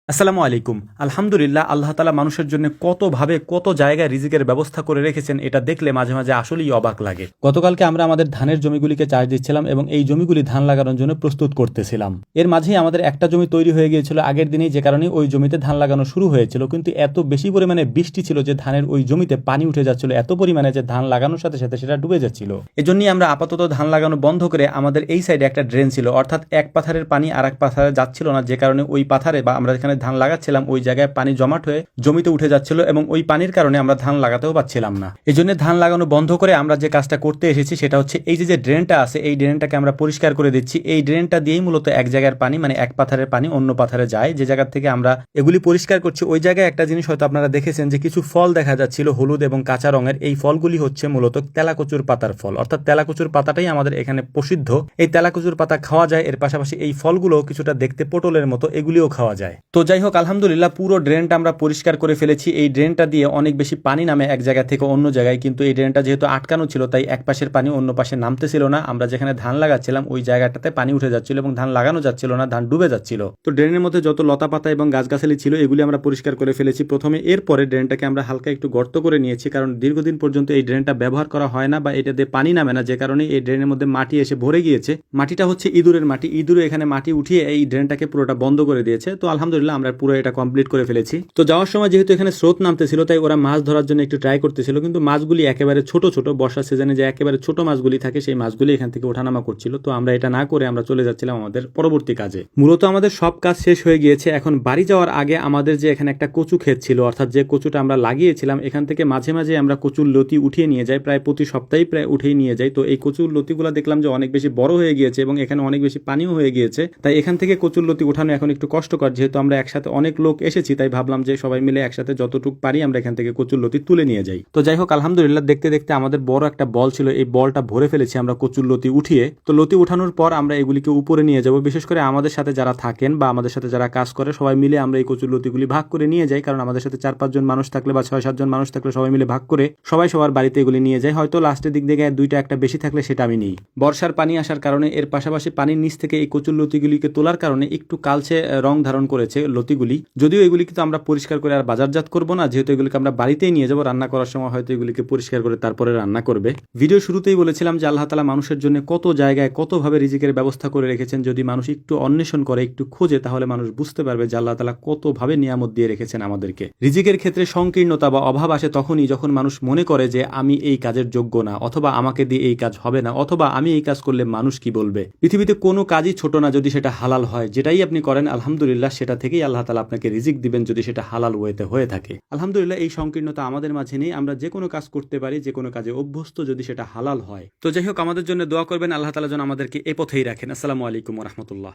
আসসালামু আলাইকুম। আলহামদুলিল্লাহ, আল্লাহ তাআলা মানুষের জন্য কতভাবে কত জায়গায় রিজিকের ব্যবস্থা করে রেখেছেন, এটা দেখলে মাঝে মাঝে আসলেই অবাক লাগে। গতকালকে আমরা আমাদের ধানের জমিগুলিকে চাষ দিচ্ছিলাম এবং এই জমিগুলি ধান লাগানোর জন্য প্রস্তুত করতেছিলাম। এর মাঝেই আমাদের একটা জমি তৈরি হয়ে গিয়েছিল আগের দিনেই, যে কারণে ওই জমিতে ধান লাগানো শুরু হয়েছিল, কিন্তু এত বেশি পরিমাণে বৃষ্টি ছিল যে ধানের ওই জমিতে পানি উঠে যাচ্ছিল এত পরিমাণে যে ধান লাগানোর সাথে সাথে সেটা ডুবে যাচ্ছিল। এজন্যই আমরা আপাতত ধান লাগানো বন্ধ করে আমাদের এই সাইডে একটা ড্রেন ছিল, অর্থাৎ এক পাথারের পানি আর এক পাথারে যাচ্ছিল না, যে কারণে ওই পাথারে বা আমরা যেখানে ধান লাগাচ্ছিলাম ওই জায়গায় পানি জমাট হয়ে জমিতে উঠে যাচ্ছিল এবং ওই পানির কারণে আমরা ধান লাগাতেও পাচ্ছিলাম না। এই জন্য ধান লাগানো বন্ধ করে আমরা যে কাজটা করতে এসেছি সেটা হচ্ছে এই যে ড্রেনটা আছে এই ড্রেনটাকে আমরা পরিষ্কার করে দিচ্ছি। এই ড্রেনটা দিয়েই মূলত এক জায়গার পানি, মানে এক পাথারের পানি অন্য পাথারে যায়। যে জায়গা থেকে আমরা এগুলি পরিষ্কার করছি ওই জায়গায় একটা জিনিস হয়তো আপনারা দেখেছেন যে কিছু ফল দেখা যাচ্ছিল হলুদ এবং কাঁচা রঙের। এই ফলগুলি হচ্ছে মূলত তেলাকুচুর পাতার ফল, অর্থাৎ তেলাকুচুর পাতাটাই আমাদের এখানে প্রসিদ্ধ। এই তেলাকুচুর পাতা খাওয়া যায়, এর পাশাপাশি এই ফলগুলো কিছুটা দেখতে পটলের মতো, এগুলিও খাওয়া যায়। তো যাই হোক, আলহামদুলিল্লাহ পুরো ড্রেনটা আমরা পরিষ্কার করে ফেলেছি। এই ড্রেনটা দিয়ে অনেক বেশি পানি নামে এক জায়গা থেকে অন্য জায়গায়, কিন্তু এই ড্রেনটা যেহেতু আটকানো ছিল তাই এক পাশের পানি অন্য পাশে নামতেছিল না। আমরা যেখানে ধান লাগাচ্ছিলাম ওই জায়গাটাতে পানি উঠে যাচ্ছিল এবং ধান লাগানো যাচ্ছিল না, ধান ডুবে যাচ্ছিল। তো ড্রেনের মধ্যে যত লতা পাতা এবং গাছগাছালি ছিল এগুলি আমরা পরিষ্কার করে ফেলেছি প্রথমে। এরপরে ড্রেনটাকে আমরা হালকা একটু গর্ত করে নিয়েছি, কারণ দীর্ঘদিন পর্যন্ত এই ড্রেনটা ব্যবহার করা হয় না বা এটা দিয়ে পানি নামে না, যে কারণে এই ড্রেনের মধ্যে মাটি এসে ভরে গিয়েছে। মাটিটা হচ্ছে ইঁদুরের মাটি, ইঁদুরে এখানে মাটি উঠিয়ে এই ড্রেনটাকে পুরোটা বন্ধ করে দিয়েছে। তো আলহামদুলিল্লাহ আমরা পুরো এটা কমপ্লিট করে ফেলেছি। তো যাওয়ার সময় যেহেতু এখানে স্রোত নামতেছিল তাই ওরা মাছ ধরার জন্য একটু ট্রাই করতেছিল, কিন্তু মাছগুলি একেবারে ছোট ছোট, বর্ষার সিজনে যে একেবারে ছোট মাছগুলি থাকে সেই মাছগুলি এখান থেকে ওঠানামা করছিল। তো আমরা এটা না করে আমরা চলে যাচ্ছিলাম আমাদের পরবর্তী কাজে। মূলত আমাদের সব কাজ শেষ হয়ে গিয়েছে। এখন বাড়ি যাওয়ার আগে আমাদের যে এখানে একটা কচু ক্ষেত ছিল, অর্থাৎ যে কচুটা আমরা লাগিয়েছিলাম, এখান থেকে মাঝে মাঝে আমরা কচুর লতি উঠিয়ে নিয়ে যাই, প্রায় প্রতি সপ্তাহেই প্রায় উঠিয়ে নিয়ে যাই। তো এই কচুর লতিগুলো দেখলাম যে অনেক বেশি বড় হয়ে গিয়েছে এবং এখানে অনেক বেশি পানিও হয়ে গিয়েছে, তাই এখান থেকে কচুর লতি উঠানো এখন একটু কষ্টকর। যেহেতু আমরা একসাথে অনেক লোক এসেছি তাই ভাবলাম যে সবাই মিলে একসাথে যতটুকু পারি আমরা এখান থেকে কচুর লতি তুলে নিয়ে যাই। তো যাই হোক, আলহামদুলিল্লাহ দেখতে দেখতে আমাদের বড় একটা বল ছিল, এই বলটা ভরে ফেলেছি আমরা কচুর লতি উঠিয়ে। তো লতি উঠানোর পর আমরা এগুলিকে উপরে নিয়ে যাব। বিশেষ করে আমাদের সাথে যারা থাকেন বা আমাদের সাথে যারা কাজ করে সবাই মিলে আমরা এই কচুর লতিগুলি ভাগ করে নিয়ে যাই, কারণ আমাদের সাথে 4-5 জন মানুষ থাকলে বা 6-7 জন মানুষ থাকলে সবাই মিলে ভাগ করে সবাই সবার বাড়িতে এগুলি নিয়ে যায়। হয়তো লাস্টের দিক থেকে দুইটা একটা বেশি থাকলে সেটা আমি নিই। বর্ষার পানি আসার কারণে এর পাশাপাশি পানির নিচ থেকে এই কচুর লতিগুলিকে তোলার কারণে একটু কালচে রং ধারণ করেছে লতিগুলি। যদিও এগুলিকে তো আমরা পরিষ্কার করে আর বাজারজাত করবো না, যেহেতু এগুলিকে আমরা বাড়িতেই নিয়ে যাবো। রান্না করার সময় হয়তো এগুলিকে পরিষ্কার করে তারপরে রান্না করবে। ভিডিও শুরুতেই বলেছিলাম যে আল্লাহ তাআলা মানুষের জন্য কত জায়গায় কতভাবে রিজিকের ব্যবস্থা করে রেখেছেন। যদি মানুষ একটু অন্বেষণ করে, একটু খোঁজে, তাহলে মানুষ বুঝতে পারবে যে আল্লাহ তাআলা কতভাবে নিয়ামত দিয়ে রেখেছেন আমাদেরকে। রিজিকের ক্ষেত্রে সংকীর্ণতা বা অভাব আসে তখনই যখন মানুষ মনে করে যে আমি এই কাজের যোগ্য না, অথবা আমাকে দিয়ে এই কাজ হবে না, অথবা আমি এই কাজ করলে মানুষ কি বলবে। পৃথিবীতে কোনো কাজই ছোট না যদি সেটা হালাল হয়। যেটাই আপনি করেন আলহামদুলিল্লাহ সেটা থেকেই আল্লাহ তাআলা আপনাকে রিজিক দিবেন যদি সেটা হালাল ওয়েতে হয়ে থাকে। আলহামদুলিল্লাহ এই সংকীর্ণতা আমাদের মাঝে নেই। আমরা যে কোনো কাজ করতে পারি, যে কোনো কাজে অভ্যস্ত যদি সেটা হালাল হয়। তো যাই হোক, আমাদের জন্য দোয়া করবেন, আল্লাহ তাআলা যেন আমাদেরকে এ পথেই রাখেন। আসসালামু আলাইকুম ওয়া রাহমাতুল্লাহ।